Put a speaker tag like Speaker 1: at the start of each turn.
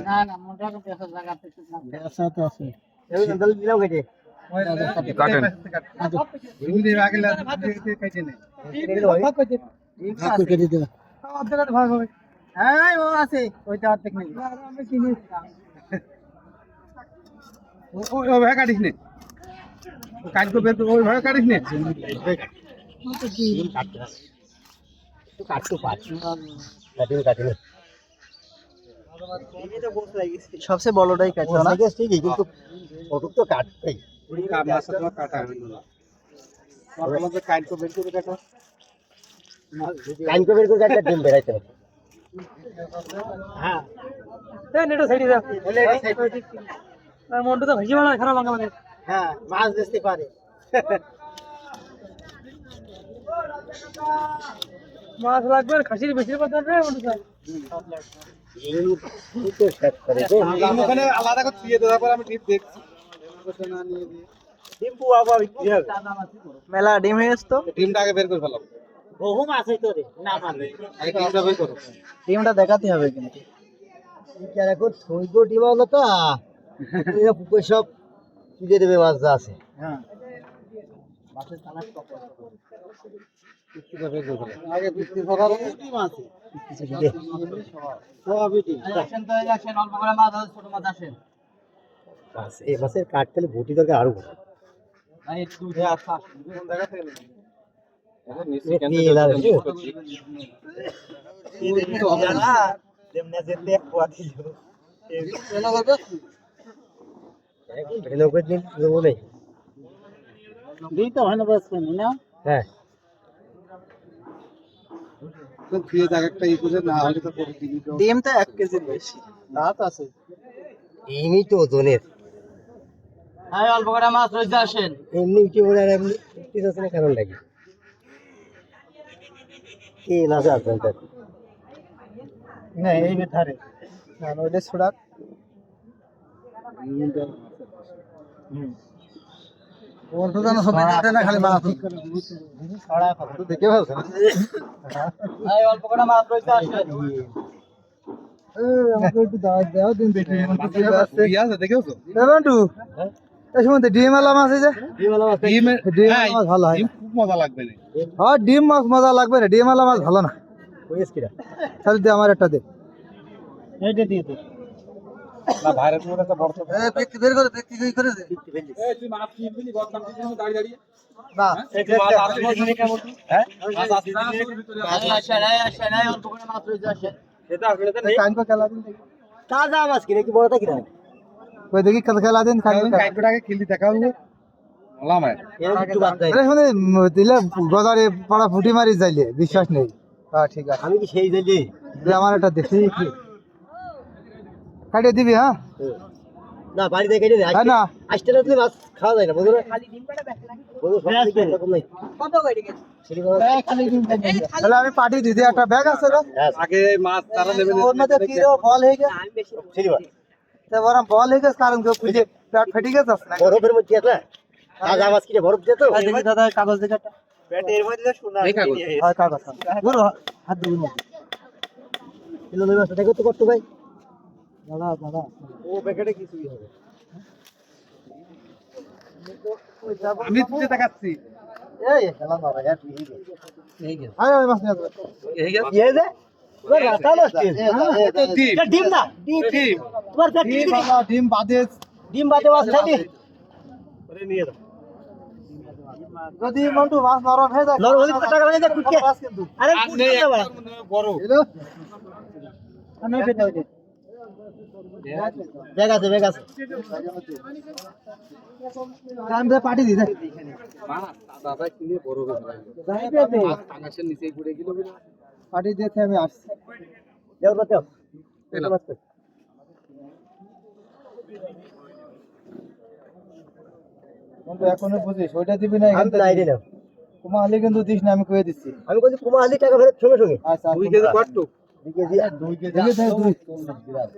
Speaker 1: না না মোটা তো পেছার জায়গা থেকে না
Speaker 2: বেসা তো আছে
Speaker 3: এই দল দিলাও কেটে
Speaker 4: কাটেন
Speaker 2: এগুলি দিয়ে আগে লাগে কাটে নেই
Speaker 3: ভাগ করে
Speaker 2: ভাগ করে কেটে দিলাম
Speaker 3: অর্ধেক ভাগ হবে হ্যাঁ ও আছে ওইটা অর্ধেক নেই আমি কিনে
Speaker 2: ও ভাগ কাটিস নে কাট কো বের ওই ভাগ কাটিস নে
Speaker 3: তো কাটতে পারছি কাটে सबसे বড়টাই কাটছে না ঠিকই কিন্তু ফটো তো কাটতেই
Speaker 2: মাছ তো কাটা হবে না আমাদের কাট কো বের করে কাটো
Speaker 3: কাইন কো বের করে কাটলে ডিম বেরাইতে হবে হ্যাঁ এই নেটো সাইডে যা বলে এই সাইড আর মন্টু তো ভাজি বানা খারাপ ভাঙা মানে হ্যাঁ মাছ দিতে পারে মাছ লাগবে আর খাসির বেশি কথা রে মন্টু স্যার এই তো সেট করে দে
Speaker 2: ওখানে আলাদা করে দিয়ে দেওয়ার পর আমি ঠিক দেখছি না নিয়ে দিয়ে
Speaker 3: ডিম পুয়া পাওয়া বিক্রি হবে মেলা ডিম হয়েছ তো
Speaker 2: ডিমটা আগে বের করে ফেলাম
Speaker 3: বহু মাছ হইতো রে না পারবে
Speaker 2: আগে ডিমটা বের করো
Speaker 3: ডিমটা দেখাতে হবে কিন্তু কি আর এখন থইগো ডিম হলো তো এই পুকুর সব তুলে দেবে মাছ যা আছে হ্যাঁ মাছের কালার টক
Speaker 2: ডিমটা বের করে ফেলাম আগে বিক্রি করার ডিম আছে সবই ডিম
Speaker 1: আসেন তো আসেন অল্প করে মাছ আছে ছোট মাছ আসেন
Speaker 3: মাছ এই মাছের কাট পেলে ভুটি দরকার আরো ভালো
Speaker 1: ভাই একটু উঠে আসা
Speaker 2: দেখা থেকে
Speaker 3: হ্যাঁ
Speaker 1: ডিম তো 1 কেজির বেশি
Speaker 3: দাঁত আছে এমনি তো ওজনের
Speaker 1: ভাই অল্প করে মাছ রইছে আসেন
Speaker 3: এমনি উঠে পড়ে আর এমনি উঠতে যাচ্ছে না কারণ লাগে কি লাজা আসবেন তার না এই ধারে না ওইটা ছড়া ওর তো জানা সব কাটে না খালি মাছ ছড়া কথা তো দেখে ফেলছ না
Speaker 1: ভাই অল্প করে মাছ রইছে আসেন
Speaker 3: আমাকে একটু দাওয়াত দাও দিন দেখি
Speaker 2: দেখেছো
Speaker 3: এমনটু এই সময় ডিম আলা মাছ আছে ডিম আলা মাছ ভালো হয়
Speaker 2: খুব মজা লাগবে না
Speaker 3: হ্যাঁ ডিম মাছ মজা লাগবে না ডিম আলা মাছ ভালো না কইস কিরা তাহলে দে আমার একটা দে এইটা দিয়ে দে
Speaker 2: না ভাইরাস মধ্যে একটা বড়
Speaker 3: এই ব্যক্তি বের করে ব্যক্তি কই করে দে
Speaker 2: এই তুই মাছ কিনবি নি গদ দাম দিছিস দাঁড়িয়ে দাঁড়িয়ে
Speaker 3: না
Speaker 2: এই মাছ আসবে না কেমন হ্যাঁ মাছ আসবে না
Speaker 1: আসেন অল্প করে মাছ রইছে আসেন
Speaker 2: এটা আসলে তো নেই
Speaker 3: কাইন কো খেলা দিন তাজা মাছ কিনে কি বড়টা কিনা কই দেখি খেলা দিন
Speaker 2: কাইটটাকে খিলি দেখাও বললাম
Speaker 3: এর একটু বাদ দেয় আরে শুনে দিলে গজারে পড়া ফুটি মারি যাইলে বিশ্বাস নেই হ্যাঁ ঠিক আছে আমি কি সেই যাইলে দে আমার একটা দেখি কাটে দিবি হ্যাঁ না বাড়ি থেকে কেটে দে না আসতে না তুই মাছ খাওয়া যায় না বুঝলো খালি ডিম পাটা ব্যাক লাগে বুঝলো সব ঠিক এরকম নাই
Speaker 1: কত করে গেছে
Speaker 3: খালি ডিম তাহলে আমি পার্টি দিতে একটা ব্যাগ আছে রে
Speaker 2: আগে মাছ তারা নেবে
Speaker 3: ওর মধ্যে কি রে বল হয়ে গেছে আমি বেশি সিরিবা তে বরং বল হয়ে গেছে কারণ কেউ খুঁজে পেট ফেটে গেছে না বরফের মধ্যে আছে তাজা মাছ কিনে বরফ দিয়ে তো দেখি দাদা কাগজ দেখা পেটের মধ্যে সোনা হয় কাগজ গুরু হাত দিবি না কিলো লই মাছ দেখো তো কত ভাই দাদা ও প্যাকেটে কিছুই হবে
Speaker 2: আমি তুই দেখাচ্ছি
Speaker 3: এই খেলা মারা यार এই গেছে আয় ওই মাছ নিয়ে আসবে এই গেছে এই যে ওর রাতা লাগছে
Speaker 2: তো ডিম
Speaker 3: ডিম না ডিম তোমার
Speaker 2: ডিম বাবা ডিম বাদে
Speaker 3: মাছ খাবি ওরে নিয়ে দাও যদি মন্টু মাছ নরম হয়ে যায় নরম হলে টাকা লাগে কুটকে আরে
Speaker 2: বড়
Speaker 3: আমি পেতে হইছে ব্যাগ আছে কামে পার্টি দি দে
Speaker 2: মাছ দাদা কিনে বড় করে মাছ আকাশের নিচে ঘুরে গেল
Speaker 3: পার্টি দিতে আমি আসছি যাও বাতো কিন্তু এখনো বুঝিস ওইটা দিবি না এখান থেকে না কুমা আলী কিন্তু দিস না আমি কইয়ে দিচ্ছি আমি কইছি কুমা আলী টাকা ফেরত সঙ্গে আচ্ছা
Speaker 2: 2 কেজি কত
Speaker 3: 2 কেজি 2 কেজি 2 রাখ